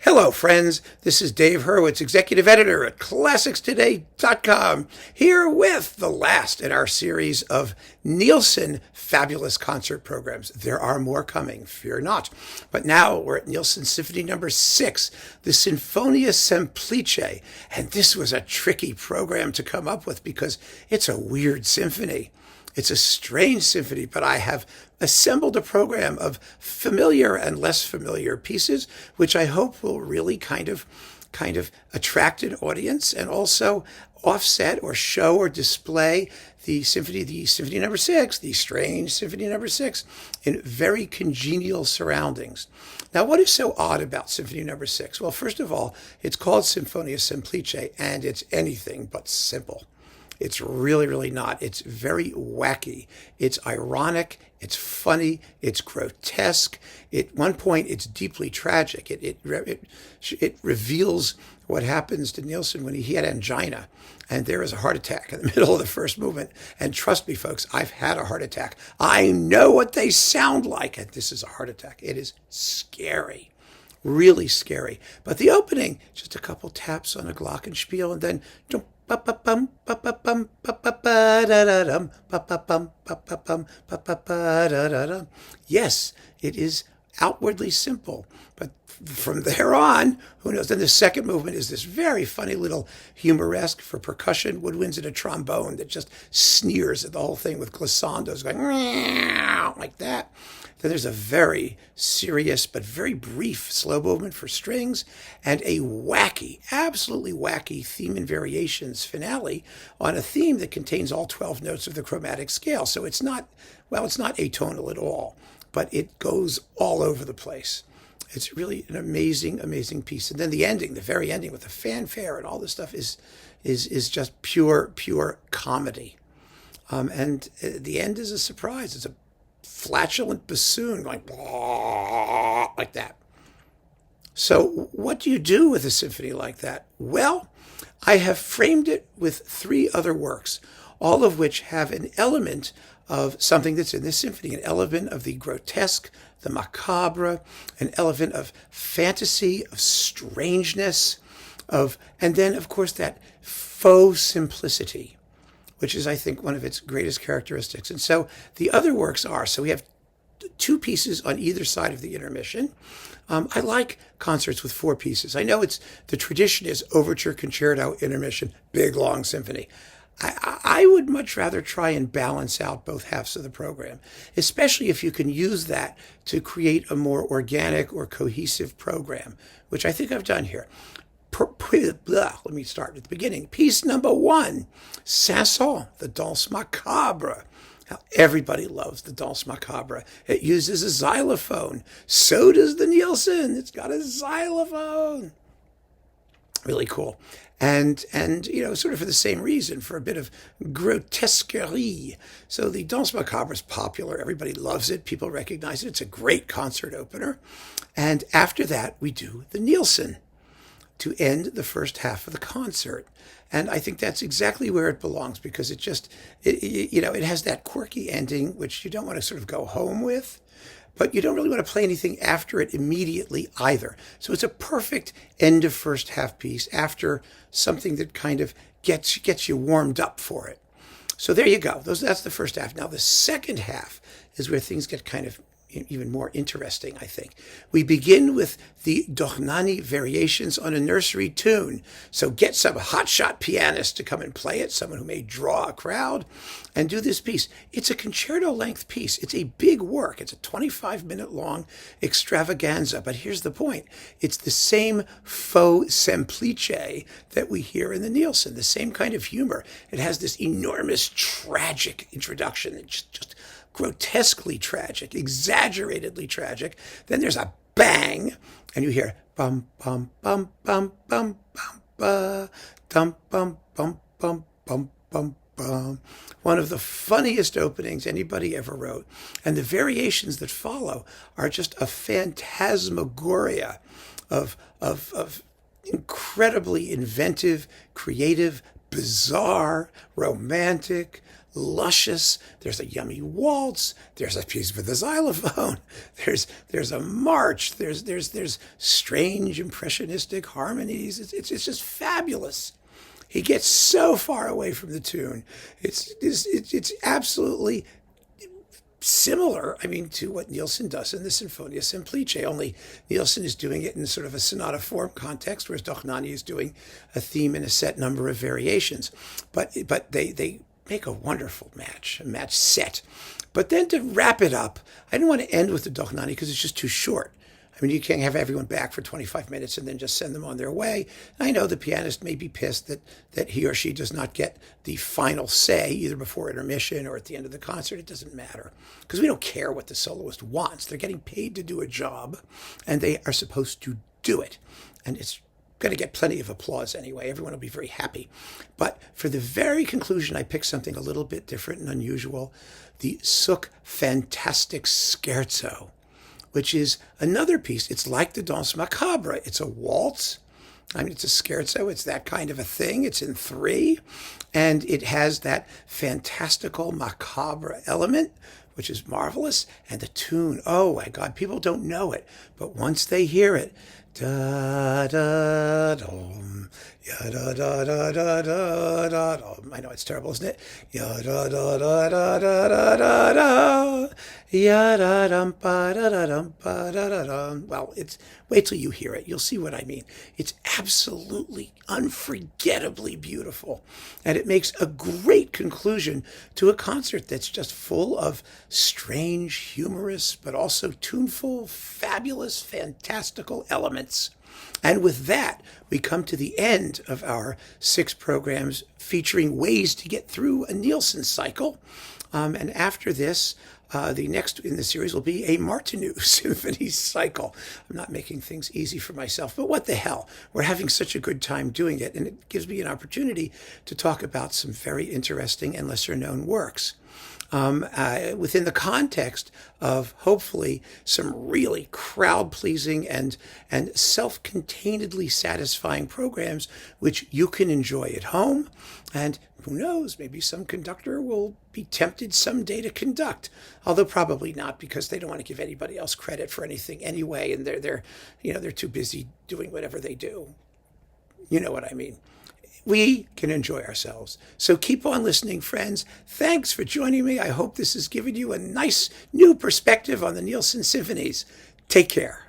Hello, friends. This is Dave Hurwitz, executive editor at ClassicsToday.com, here with the last in our series of Nielsen fabulous concert programs. There are more coming, fear not. But now we're at Nielsen Symphony number 6, the Sinfonia Semplice. And this was a tricky program to come up with because it's a weird symphony. It's a strange symphony, but I have assembled a program of familiar and less familiar pieces, which I hope will really kind of attract an audience and also offset or show or display the symphony number 6, the strange symphony number 6, in very congenial surroundings. Now, what is so odd about symphony number 6? Well, first of all, it's called Sinfonia Semplice, and it's anything but simple. It's really, really not. It's very wacky. It's ironic. It's funny. It's grotesque. At one point, it's deeply tragic. It reveals what happens to Nielsen when he had angina, and there is a heart attack in the middle of the first movement. And trust me, folks, I've had a heart attack. I know what they sound like, and this is a heart attack. It is scary. Really scary. But the opening, just a couple taps on a glockenspiel, and then yes, it is outwardly simple, but from there on, who knows? Then the second movement is this very funny little humoresque for percussion, woodwinds and a trombone that just sneers at the whole thing with glissandos going like that. Then there's a very serious but very brief slow movement for strings and a wacky, absolutely wacky theme and variations finale on a theme that contains all 12 notes of the chromatic scale. So it's not atonal at all, but it goes all over the place. It's really an amazing, amazing piece. And then the ending, the very ending with the fanfare and all this stuff is just pure comedy. And the end is a surprise. It's a flatulent bassoon going like that. So what do you do with a symphony like that? Well, I have framed it with 3 other works, all of which have an element of something that's in this symphony, an element of the grotesque, the macabre, an element of fantasy, of strangeness, and then, of course, that faux simplicity, which is, I think, one of its greatest characteristics. And so the other works are, so we have 2 pieces on either side of the intermission. I like concerts with 4 pieces. I know the tradition is overture, concerto, intermission, big, long symphony. I would much rather try and balance out both halves of the program, especially if you can use that to create a more organic or cohesive program, which I think I've done here. Let me start at the beginning. Piece number 1, Saint-Saëns, the Danse macabre. Now, everybody loves the Danse macabre. It uses a xylophone. So does the Nielsen. It's got a xylophone. Really cool. And sort of for the same reason, for a bit of grotesquerie. So the Danse macabre is popular. Everybody loves it. People recognize it. It's a great concert opener. And after that, we do the Nielsen to end the first half of the concert. And I think that's exactly where it belongs, because it has that quirky ending, which you don't want to sort of go home with, but you don't really want to play anything after it immediately either. So it's a perfect end of first half piece after something that kind of gets you warmed up for it. So there you go. That's the first half. Now the second half is where things get kind of even more interesting, I think. We begin with the Dohnányi variations on a nursery tune. So get some hotshot pianist to come and play it, someone who may draw a crowd, and do this piece. It's a concerto-length piece. It's a big work. It's a 25-minute long extravaganza. But here's the point. It's the same faux semplice that we hear in the Nielsen, the same kind of humor. It has this enormous tragic introduction. It's just grotesquely tragic, exaggeratedly tragic. Then there's a bang, and you hear bum bum bum bum bum bum ba dum bum bum bum bum bum bum. One of the funniest openings anybody ever wrote. And the variations that follow are just a phantasmagoria of incredibly inventive, creative, bizarre, romantic, luscious. There's a yummy waltz. There's a piece with a xylophone. There's a march. There's strange impressionistic harmonies. It's just fabulous. He gets so far away from the tune. It's absolutely similar, I mean, to what Nielsen does in the Sinfonia Semplice, only Nielsen is doing it in sort of a sonata form context, whereas Dohnányi is doing a theme in a set number of variations. But they make a wonderful match, a match set. But then to wrap it up, I didn't want to end with the Dohnányi because it's just too short. I mean, you can't have everyone back for 25 minutes and then just send them on their way. I know the pianist may be pissed that he or she does not get the final say, either before intermission or at the end of the concert. It doesn't matter, because we don't care what the soloist wants. They're getting paid to do a job, and they are supposed to do it. And it's going to get plenty of applause anyway. Everyone will be very happy. But for the very conclusion, I picked something a little bit different and unusual, the Suk Fantastic Scherzo, which is another piece. It's like the Danse macabre. It's a waltz. I mean, it's a scherzo. It's that kind of a thing. It's in 3. And it has that fantastical macabre element, which is marvelous. And the tune, oh my God, people don't know it. But once they hear it, da da dum, ya da da da da da da dum. I know it's terrible, isn't it? Ya da da da da da da da da, ya da dum ba da da dum ba da da dum. Well, it's wait till you hear it. You'll see what I mean. It's absolutely unforgettably beautiful, and it makes a great conclusion to a concert that's just full of strange, humorous, but also tuneful, fabulous, fantastical elements. And with that, we come to the end of our 6 programs featuring ways to get through a Nielsen cycle. And after this, the next in the series will be a Martineau Symphony cycle. I'm not making things easy for myself, but what the hell? We're having such a good time doing it, and it gives me an opportunity to talk about some very interesting and lesser-known works. Within the context of hopefully some really crowd-pleasing and self-containedly satisfying programs which you can enjoy at home. And who knows, maybe some conductor will be tempted someday to conduct, although probably not, because they don't want to give anybody else credit for anything anyway, and they're too busy doing whatever they do. You know what I mean. We can enjoy ourselves. So keep on listening, friends. Thanks for joining me. I hope this has given you a nice new perspective on the Nielsen symphonies. Take care.